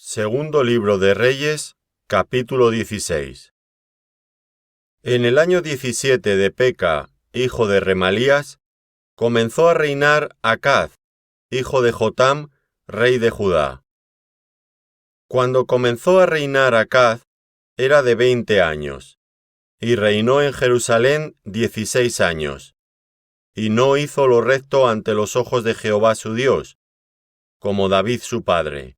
Segundo libro de Reyes, capítulo 16. En el año 17 de Peca, hijo de Remalías, comenzó a reinar Acaz, hijo de Jotam, rey de Judá. Cuando comenzó a reinar Acaz, era de 20 años, y reinó en Jerusalén 16 años, y no hizo lo recto ante los ojos de Jehová su Dios, como David su padre.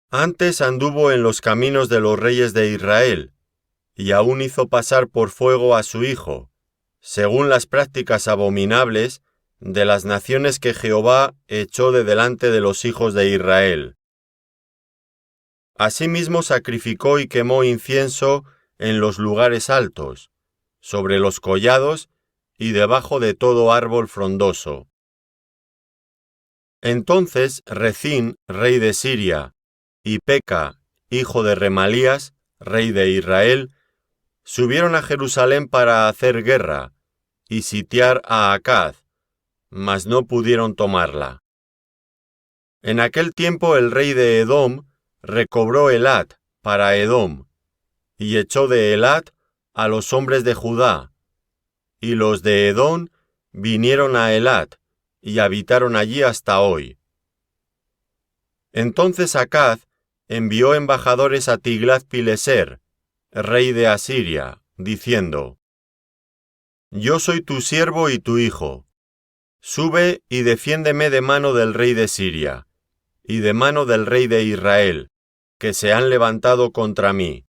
Antes anduvo en los caminos de los reyes de Israel, y aún hizo pasar por fuego a su hijo, según las prácticas abominables de las naciones que Jehová echó de delante de los hijos de Israel. Asimismo sacrificó y quemó incienso en los lugares altos, sobre los collados y debajo de todo árbol frondoso. Entonces Rezín, rey de Siria, y Peca, hijo de Remalías, rey de Israel, subieron a Jerusalén para hacer guerra y sitiar a Acaz, mas no pudieron tomarla. En aquel tiempo el rey de Edom recobró Elat para Edom, y echó de Elat a los hombres de Judá, y los de Edom vinieron a Elat, y habitaron allí hasta hoy. Entonces Acaz envió embajadores a Tiglat-Pileser, rey de Asiria, diciendo: Yo soy tu siervo y tu hijo. Sube y defiéndeme de mano del rey de Siria, y de mano del rey de Israel, que se han levantado contra mí.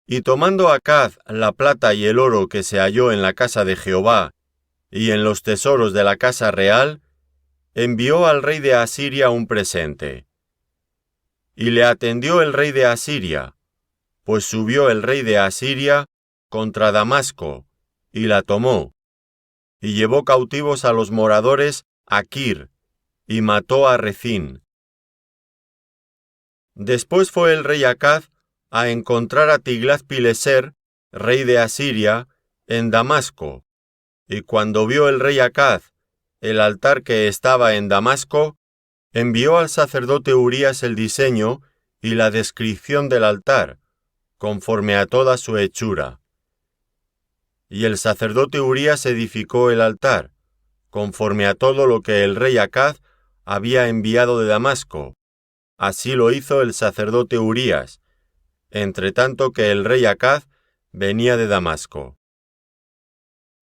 Y tomando Acaz la plata y el oro que se halló en la casa de Jehová, y en los tesoros de la casa real, envió al rey de Asiria un presente. Y le atendió el rey de Asiria, pues subió el rey de Asiria contra Damasco, y la tomó, y llevó cautivos a los moradores a Kir, y mató a Rezín. Después fue el rey Acaz a encontrar a Tiglat-Pileser, rey de Asiria, en Damasco, y cuando vio el rey Acaz el altar que estaba en Damasco, envió al sacerdote Urías el diseño y la descripción del altar, conforme a toda su hechura. Y el sacerdote Urías edificó el altar, conforme a todo lo que el rey Acaz había enviado de Damasco. Así lo hizo el sacerdote Urías, entre tanto que el rey Acaz venía de Damasco.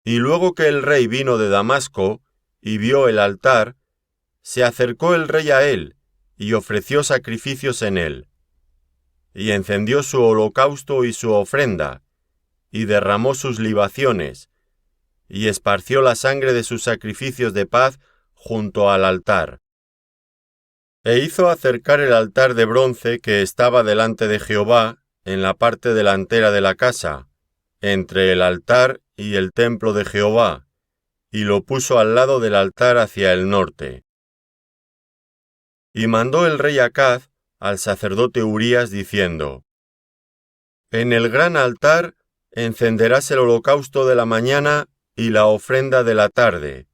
Y luego que el rey vino de Damasco y vio el altar, se acercó el rey a él y ofreció sacrificios en él, y encendió su holocausto y su ofrenda, y derramó sus libaciones, y esparció la sangre de sus sacrificios de paz junto al altar. E hizo acercar el altar de bronce que estaba delante de Jehová en la parte delantera de la casa, entre el altar y el templo de Jehová, y lo puso al lado del altar hacia el norte. Y mandó el rey Acaz al sacerdote Urías diciendo: En el gran altar encenderás el holocausto de la mañana y la ofrenda de la tarde,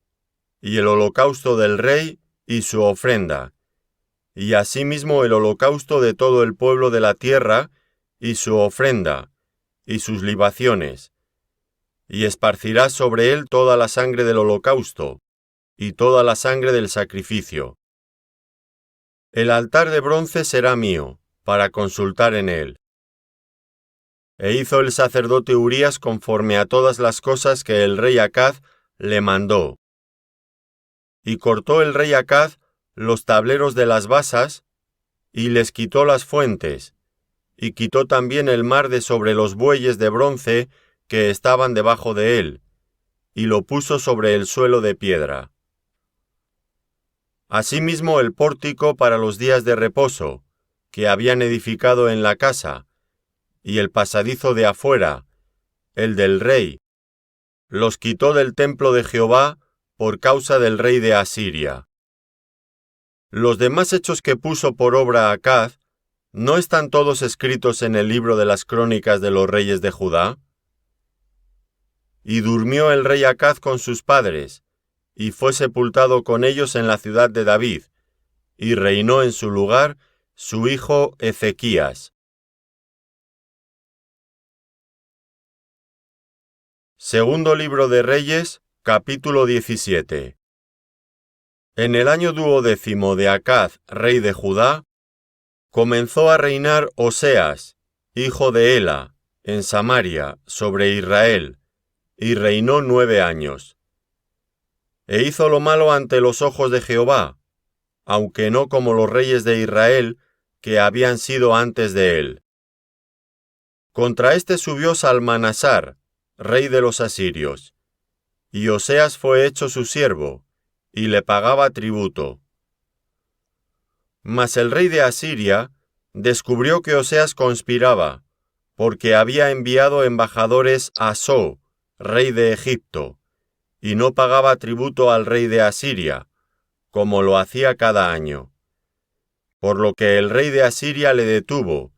y el holocausto del rey y su ofrenda, y asimismo el holocausto de todo el pueblo de la tierra y su ofrenda, y sus libaciones, y esparcirás sobre él toda la sangre del holocausto, y toda la sangre del sacrificio. El altar de bronce será mío, para consultar en él. E hizo el sacerdote Urías conforme a todas las cosas que el rey Acaz le mandó. Y cortó el rey Acaz los tableros de las basas, y les quitó las fuentes, y quitó también el mar de sobre los bueyes de bronce que estaban debajo de él, y lo puso sobre el suelo de piedra. Asimismo el pórtico para los días de reposo, que habían edificado en la casa, y el pasadizo de afuera, el del rey, los quitó del templo de Jehová por causa del rey de Asiria. Los demás hechos que puso por obra Acaz, ¿no están todos escritos en el libro de las crónicas de los reyes de Judá? Y durmió el rey Acaz con sus padres, y fue sepultado con ellos en la ciudad de David, y reinó en su lugar su hijo Ezequías. Segundo libro de Reyes, capítulo 17. En el año 12º de Acaz, rey de Judá, comenzó a reinar Oseas, hijo de Ela, en Samaria, sobre Israel, y reinó 9 años. E hizo lo malo ante los ojos de Jehová, aunque no como los reyes de Israel que habían sido antes de él. Contra éste subió Salmanasar, rey de los asirios, y Oseas fue hecho su siervo, y le pagaba tributo. Mas el rey de Asiria descubrió que Oseas conspiraba, porque había enviado embajadores a So, rey de Egipto, y no pagaba tributo al rey de Asiria, como lo hacía cada año. Por lo que el rey de Asiria le detuvo,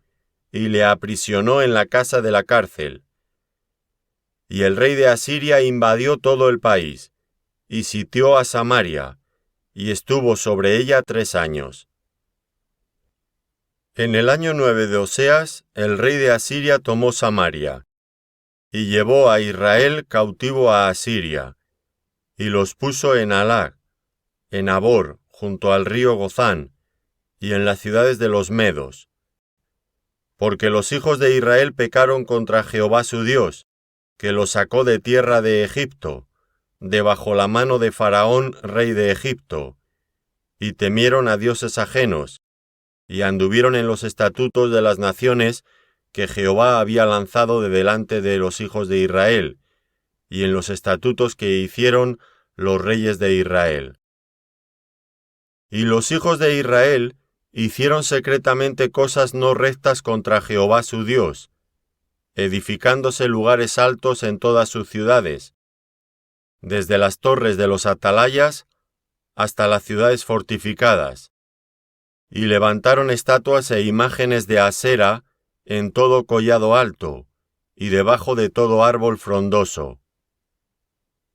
y le aprisionó en la casa de la cárcel. Y el rey de Asiria invadió todo el país, y sitió a Samaria, y estuvo sobre ella 3 años. En el año 9 de Oseas, el rey de Asiria tomó Samaria, y llevó a Israel cautivo a Asiria, y los puso en Halag, en Habor, junto al río Gozán, y en las ciudades de los medos. Porque los hijos de Israel pecaron contra Jehová su Dios, que los sacó de tierra de Egipto, de bajo la mano de Faraón, rey de Egipto, y temieron a dioses ajenos, y anduvieron en los estatutos de las naciones que Jehová había lanzado de delante de los hijos de Israel, y en los estatutos que hicieron los reyes de Israel. Y los hijos de Israel hicieron secretamente cosas no rectas contra Jehová su Dios, edificándose lugares altos en todas sus ciudades, desde las torres de los atalayas hasta las ciudades fortificadas, y levantaron estatuas e imágenes de Asera en todo collado alto, y debajo de todo árbol frondoso.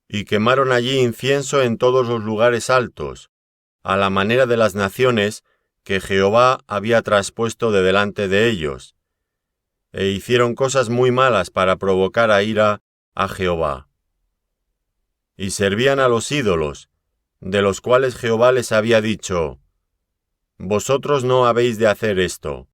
Y quemaron allí incienso en todos los lugares altos, a la manera de las naciones que Jehová había traspuesto de delante de ellos, e hicieron cosas muy malas para provocar a ira a Jehová. Y servían a los ídolos, de los cuales Jehová les había dicho: Vosotros no habéis de hacer esto.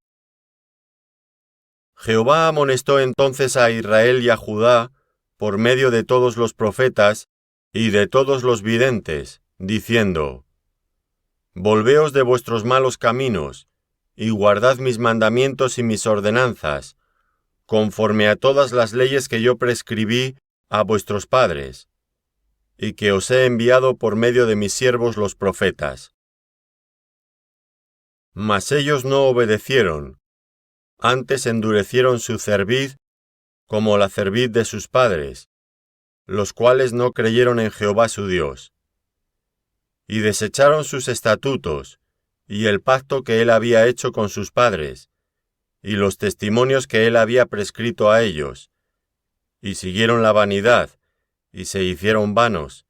Jehová amonestó entonces a Israel y a Judá por medio de todos los profetas y de todos los videntes, diciendo: Volveos de vuestros malos caminos, y guardad mis mandamientos y mis ordenanzas, conforme a todas las leyes que yo prescribí a vuestros padres, y que os he enviado por medio de mis siervos los profetas. Mas ellos no obedecieron, antes endurecieron su cerviz como la cerviz de sus padres, los cuales no creyeron en Jehová su Dios. Y desecharon sus estatutos, y el pacto que él había hecho con sus padres, y los testimonios que él había prescrito a ellos, y siguieron la vanidad, y se hicieron vanos,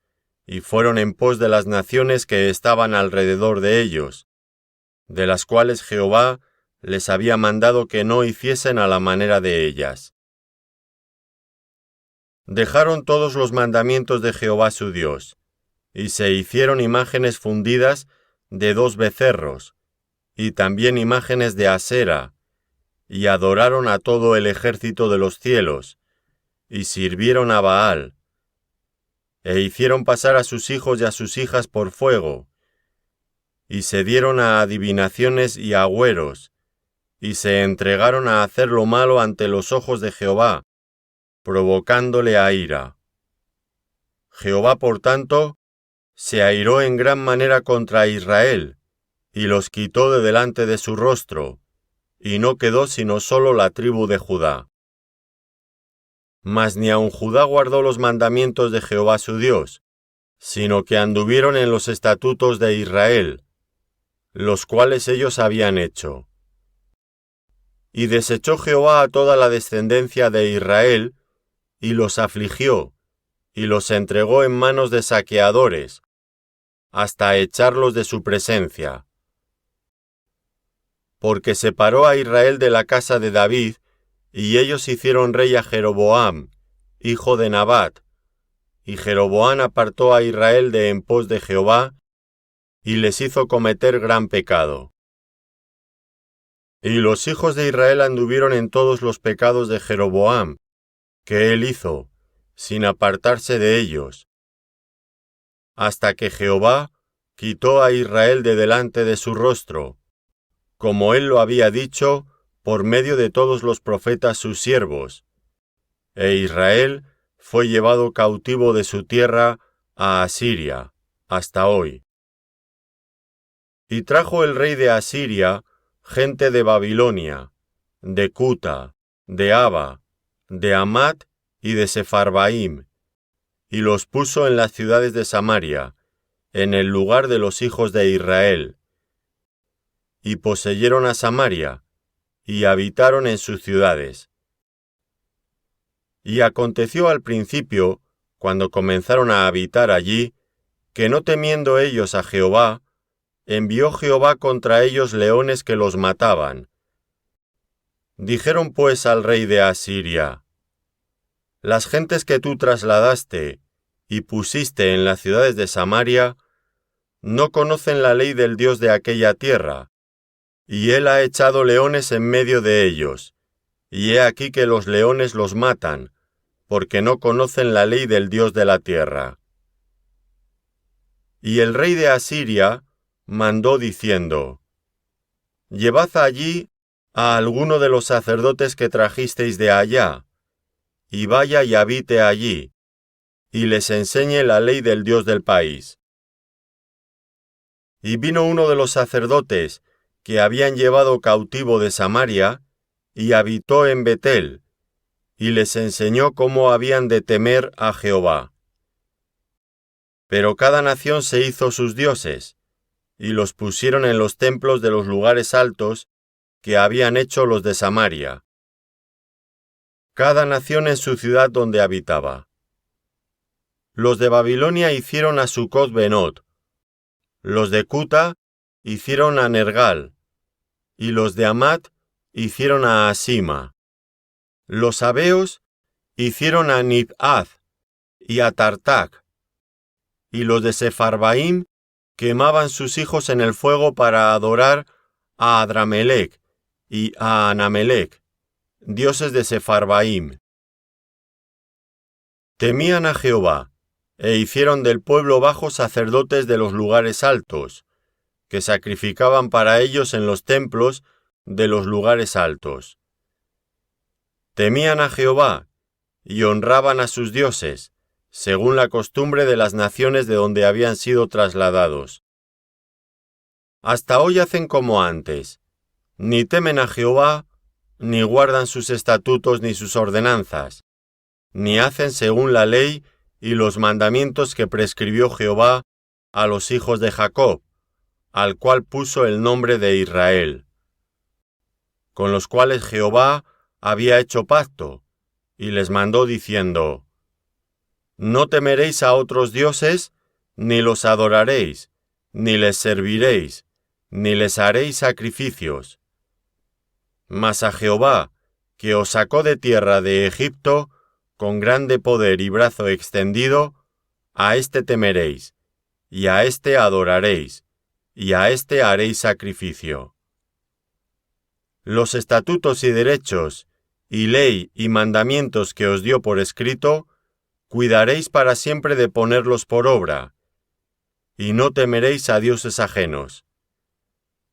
y fueron en pos de las naciones que estaban alrededor de ellos, de las cuales Jehová les había mandado que no hiciesen a la manera de ellas. Dejaron todos los mandamientos de Jehová su Dios, y se hicieron imágenes fundidas de 2 becerros, y también imágenes de Asera, y adoraron a todo el ejército de los cielos, y sirvieron a Baal, e hicieron pasar a sus hijos y a sus hijas por fuego, y se dieron a adivinaciones y agüeros, y se entregaron a hacer lo malo ante los ojos de Jehová, provocándole a ira. Jehová, por tanto, se airó en gran manera contra Israel, y los quitó de delante de su rostro, y no quedó sino solo la tribu de Judá. Mas ni aun Judá guardó los mandamientos de Jehová su Dios, sino que anduvieron en los estatutos de Israel, los cuales ellos habían hecho. Y desechó Jehová a toda la descendencia de Israel, y los afligió, y los entregó en manos de saqueadores, hasta echarlos de su presencia. porque separó a Israel de la casa de David, y ellos hicieron rey a Jeroboam, hijo de Nabat, y Jeroboam apartó a Israel de en pos de Jehová, y les hizo cometer gran pecado. Y los hijos de Israel anduvieron en todos los pecados de Jeroboam, que él hizo, sin apartarse de ellos, hasta que Jehová quitó a Israel de delante de su rostro, como él lo había dicho por medio de todos los profetas sus siervos, e Israel fue llevado cautivo de su tierra a Asiria, hasta hoy. Y trajo el rey de Asiria gente de Babilonia, de Cuta, de Aba, de Hamat y de Sepharvaim, y los puso en las ciudades de Samaria, en el lugar de los hijos de Israel. Y poseyeron a Samaria, y habitaron en sus ciudades. Y aconteció al principio, cuando comenzaron a habitar allí, que no temiendo ellos a Jehová, envió Jehová contra ellos leones que los mataban. Dijeron pues al rey de Asiria: las gentes que tú trasladaste y pusiste en las ciudades de Samaria, no conocen la ley del Dios de aquella tierra, y él ha echado leones en medio de ellos, y he aquí que los leones los matan, porque no conocen la ley del Dios de la tierra. Y el rey de Asiria mandó diciendo: llevad allí a alguno de los sacerdotes que trajisteis de allá, y vaya y habite allí, y les enseñe la ley del Dios del país. Y vino uno de los sacerdotes que habían llevado cautivo de Samaria, y habitó en Betel, y les enseñó cómo habían de temer a Jehová. Pero cada nación se hizo sus dioses, y los pusieron en los templos de los lugares altos que habían hecho los de Samaria, cada nación en su ciudad donde habitaba. Los de Babilonia hicieron a Sucot-Benot, los de Cuta hicieron a Nergal, y los de Hamat hicieron a Asima. Los sabeos hicieron a Nibhaz y a Tartac, y los de Sepharvaim quemaban sus hijos en el fuego para adorar a Adramelech y a Anamelech, dioses de Sepharvaim. Temían a Jehová, e hicieron del pueblo bajo sacerdotes de los lugares altos, que sacrificaban para ellos en los templos de los lugares altos. Temían a Jehová, y honraban a sus dioses, según la costumbre de las naciones de donde habían sido trasladados. Hasta hoy hacen como antes, ni temen a Jehová, ni guardan sus estatutos ni sus ordenanzas, ni hacen según la ley y los mandamientos que prescribió Jehová a los hijos de Jacob, al cual puso el nombre de Israel, con los cuales Jehová había hecho pacto, y les mandó diciendo: no temeréis a otros dioses, ni los adoraréis, ni les serviréis, ni les haréis sacrificios. Mas a Jehová, que os sacó de tierra de Egipto, con grande poder y brazo extendido, a éste temeréis, y a éste adoraréis, y a éste haréis sacrificio. Los estatutos y derechos, y ley y mandamientos que os dio por escrito, cuidaréis para siempre de ponerlos por obra, y no temeréis a dioses ajenos.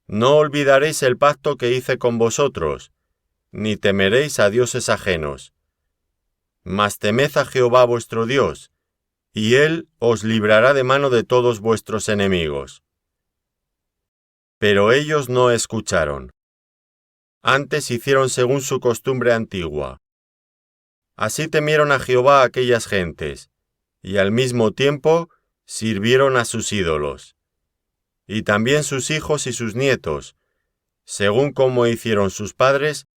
No olvidaréis el pacto que hice con vosotros, ni temeréis a dioses ajenos. Mas temed a Jehová vuestro Dios, y él os librará de mano de todos vuestros enemigos. Pero ellos no escucharon. Antes hicieron según su costumbre antigua. Así temieron a Jehová aquellas gentes, y al mismo tiempo sirvieron a sus ídolos. Y también sus hijos y sus nietos, según como hicieron sus padres,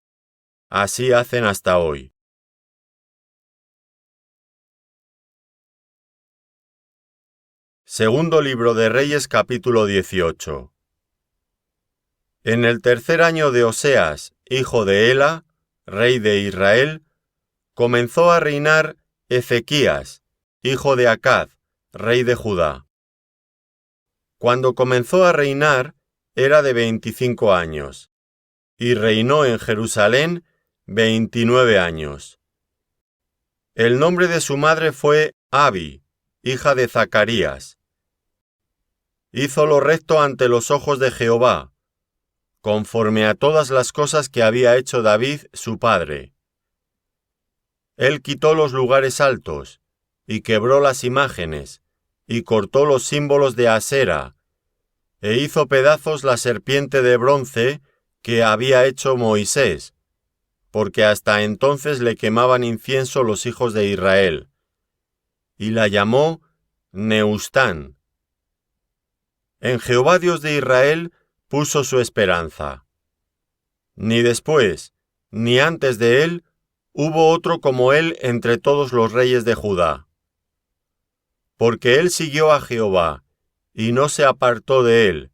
así hacen hasta hoy. Segundo libro de Reyes, capítulo 18. En el tercer año de Oseas, hijo de Ela, rey de Israel, comenzó a reinar Ezequías, hijo de Acaz, rey de Judá. Cuando comenzó a reinar, era de 25 años, y reinó en Jerusalén 29 años. El nombre de su madre fue Abi, hija de Zacarías. Hizo lo recto ante los ojos de Jehová, conforme a todas las cosas que había hecho David su padre. Él quitó los lugares altos, y quebró las imágenes, y cortó los símbolos de Asera, e hizo pedazos la serpiente de bronce que había hecho Moisés, porque hasta entonces le quemaban incienso los hijos de Israel, y la llamó Neustán. En Jehová Dios de Israel puso su esperanza. Ni después, ni antes de él, hubo otro como él entre todos los reyes de Judá. Porque él siguió a Jehová, y no se apartó de él,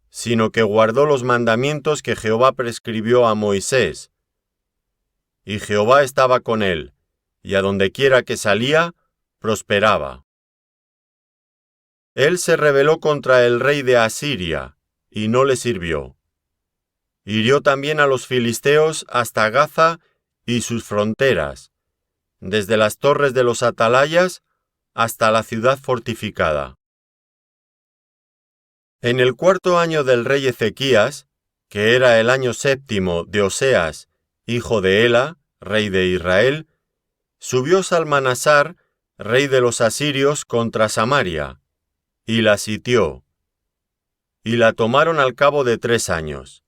sino que guardó los mandamientos que Jehová prescribió a Moisés. Y Jehová estaba con él, y a donde quiera que salía, prosperaba. Él se rebeló contra el rey de Asiria, y no le sirvió. Hirió también a los filisteos hasta Gaza y sus fronteras, desde las torres de los atalayas hasta la ciudad fortificada. En el cuarto año del rey Ezequías, que era el año séptimo de Oseas, hijo de Ela, rey de Israel, subió Salmanasar, rey de los asirios, contra Samaria, y la sitió, y la tomaron al cabo de 3 años.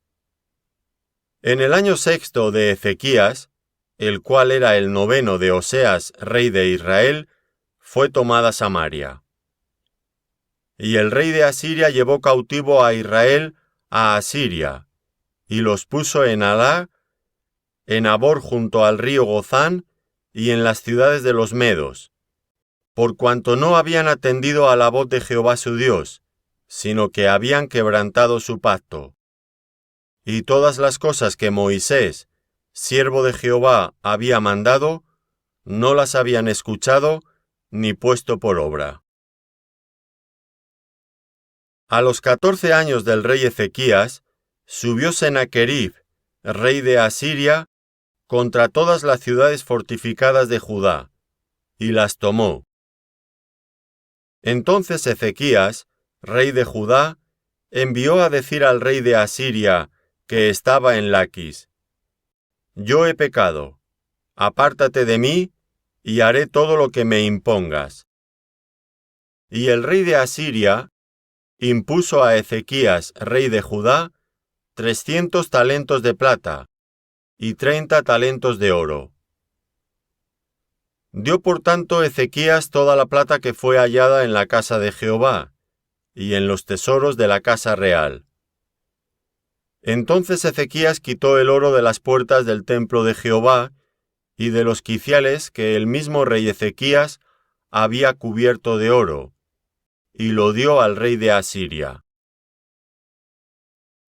En el año sexto de Ezequías, el cual era el noveno de Oseas, rey de Israel, fue tomada Samaria. Y el rey de Asiria llevó cautivo a Israel a Asiria, y los puso en Halá, en Habor junto al río Gozán, y en las ciudades de los medos, por cuanto no habían atendido a la voz de Jehová su Dios, sino que habían quebrantado su pacto. Y todas las cosas que Moisés, siervo de Jehová, había mandado, no las habían escuchado ni puesto por obra. A los 14 años del rey Ezequías, subió Sennacherib, rey de Asiria, contra todas las ciudades fortificadas de Judá, y las tomó. Entonces Ezequías, rey de Judá, envió a decir al rey de Asiria, que estaba en Laquis: Yo he pecado, apártate de mí, y haré todo lo que me impongas. Y el rey de Asiria impuso a Ezequías, rey de Judá, 300 talentos de plata y 30 talentos de oro. Dio por tanto Ezequías toda la plata que fue hallada en la casa de Jehová, y en los tesoros de la casa real. Entonces Ezequías quitó el oro de las puertas del templo de Jehová, y de los quiciales que el mismo rey Ezequías había cubierto de oro, y lo dio al rey de Asiria.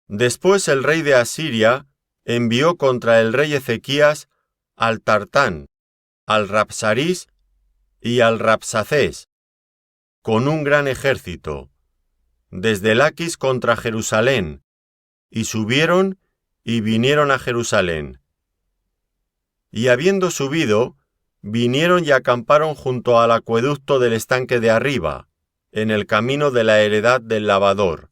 Después el rey de Asiria envió contra el rey Ezequías al Tartán, al Rabsaris y al Rabsacés, con un gran ejército, desde Laquis contra Jerusalén, y subieron y vinieron a Jerusalén. Y habiendo subido, vinieron y acamparon junto al acueducto del estanque de arriba, en el camino de la heredad del lavador.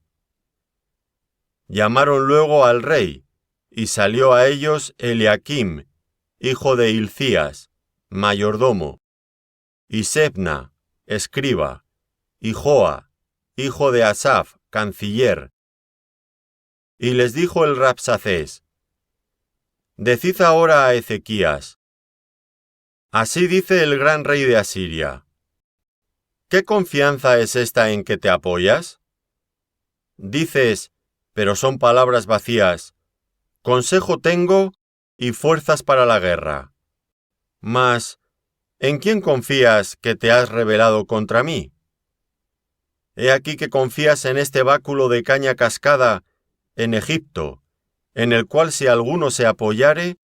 Llamaron luego al rey, y salió a ellos Eliaquim, hijo de Hilcías, mayordomo, y Sebna, escriba, y Joa, hijo de Asaf, canciller. Y les dijo el Rabsacés: Decid ahora a Ezequías: Así dice el gran rey de Asiria: ¿Qué confianza es esta en que te apoyas? Dices, pero son palabras vacías: consejo tengo y fuerzas para la guerra. Mas, ¿en quién confías que te has rebelado contra mí? He aquí que confías en este báculo de caña cascada en Egipto, en el cual si alguno se apoyare,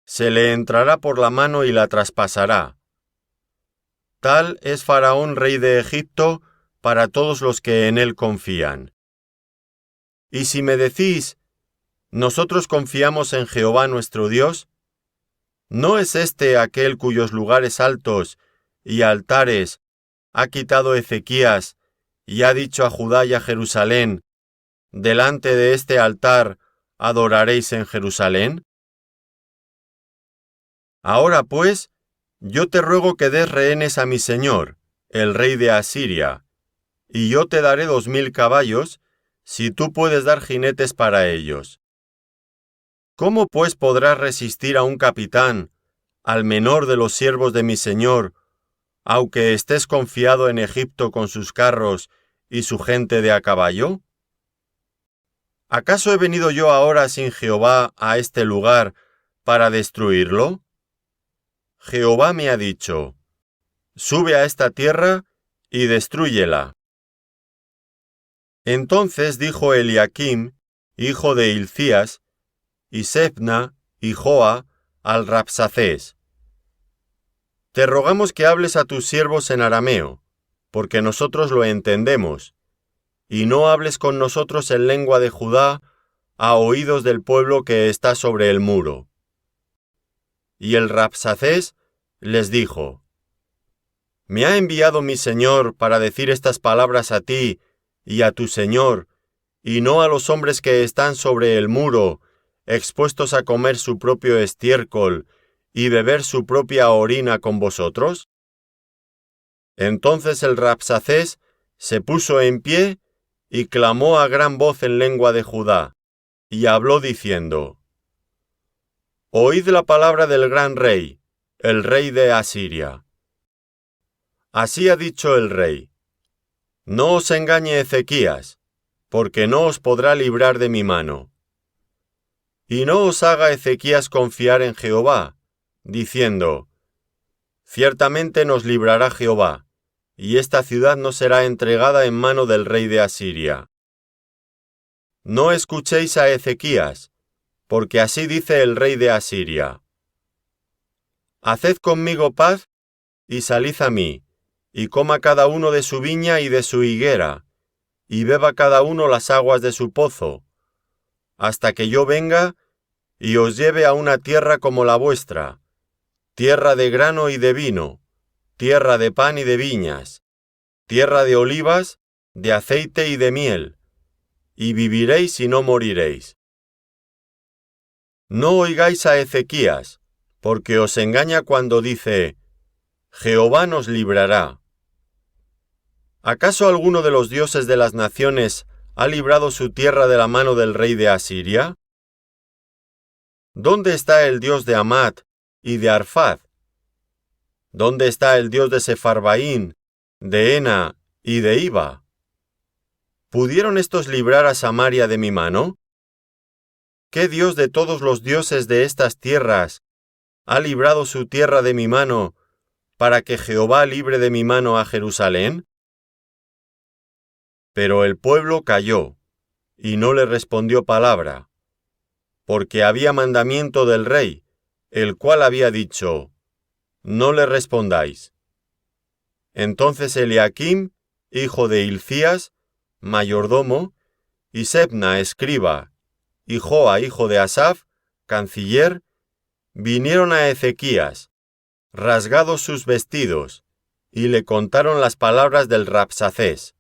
se le entrará por la mano y la traspasará. Tal es Faraón, rey de Egipto, para todos los que en él confían. Y si me decís, nosotros confiamos en Jehová nuestro Dios, ¿no es este aquel cuyos lugares altos y altares ha quitado Ezequías y ha dicho a Judá y a Jerusalén, delante de este altar adoraréis en Jerusalén? Ahora pues, yo te ruego que des rehenes a mi señor, el rey de Asiria, y yo te daré 2000 caballos, si tú puedes dar jinetes para ellos. ¿Cómo pues podrás resistir a un capitán, al menor de los siervos de mi señor, aunque estés confiado en Egipto con sus carros y su gente de a caballo? ¿Acaso he venido yo ahora sin Jehová a este lugar para destruirlo? Jehová me ha dicho, sube a esta tierra y destrúyela. Entonces dijo Eliakim, hijo de Hilcías, y Sebna y Joa al Rabsacés: Te rogamos que hables a tus siervos en arameo, porque nosotros lo entendemos, y no hables con nosotros en lengua de Judá a oídos del pueblo que está sobre el muro. Y el Rabsacés les dijo: ¿Me ha enviado mi señor para decir estas palabras a ti y a tu señor, y no a los hombres que están sobre el muro, expuestos a comer su propio estiércol y beber su propia orina con vosotros? Entonces el Rabsacés se puso en pie y clamó a gran voz en lengua de Judá, y habló diciendo: Oíd la palabra del gran rey, el rey de Asiria. Así ha dicho el rey: No os engañe Ezequías, porque no os podrá librar de mi mano. Y no os haga Ezequías confiar en Jehová, diciendo: Ciertamente nos librará Jehová, y esta ciudad no será entregada en mano del rey de Asiria. No escuchéis a Ezequías, porque así dice el rey de Asiria: Haced conmigo paz, y salid a mí, y coma cada uno de su viña y de su higuera, y beba cada uno las aguas de su pozo, hasta que yo venga y os lleve a una tierra como la vuestra, tierra de grano y de vino, tierra de pan y de viñas, tierra de olivas, de aceite y de miel, y viviréis y no moriréis. No oigáis a Ezequías, porque os engaña cuando dice: Jehová nos librará. ¿Acaso alguno de los dioses de las naciones ha librado su tierra de la mano del rey de Asiria? ¿Dónde está el Dios de Amat y de Arfad? ¿Dónde está el Dios de Sefarvaín, de Ena y de Iba? ¿Pudieron estos librar a Samaria de mi mano? ¿Qué Dios de todos los dioses de estas tierras ha librado su tierra de mi mano, para que Jehová libre de mi mano a Jerusalén? Pero el pueblo calló, y no le respondió palabra, porque había mandamiento del rey, el cual había dicho: No le respondáis. Entonces Eliakim, hijo de Hilcías, mayordomo, y Sebna, escriba, y Joa, hijo de Asaf, canciller, vinieron a Ezequías, rasgados sus vestidos, y le contaron las palabras del Rabsacés.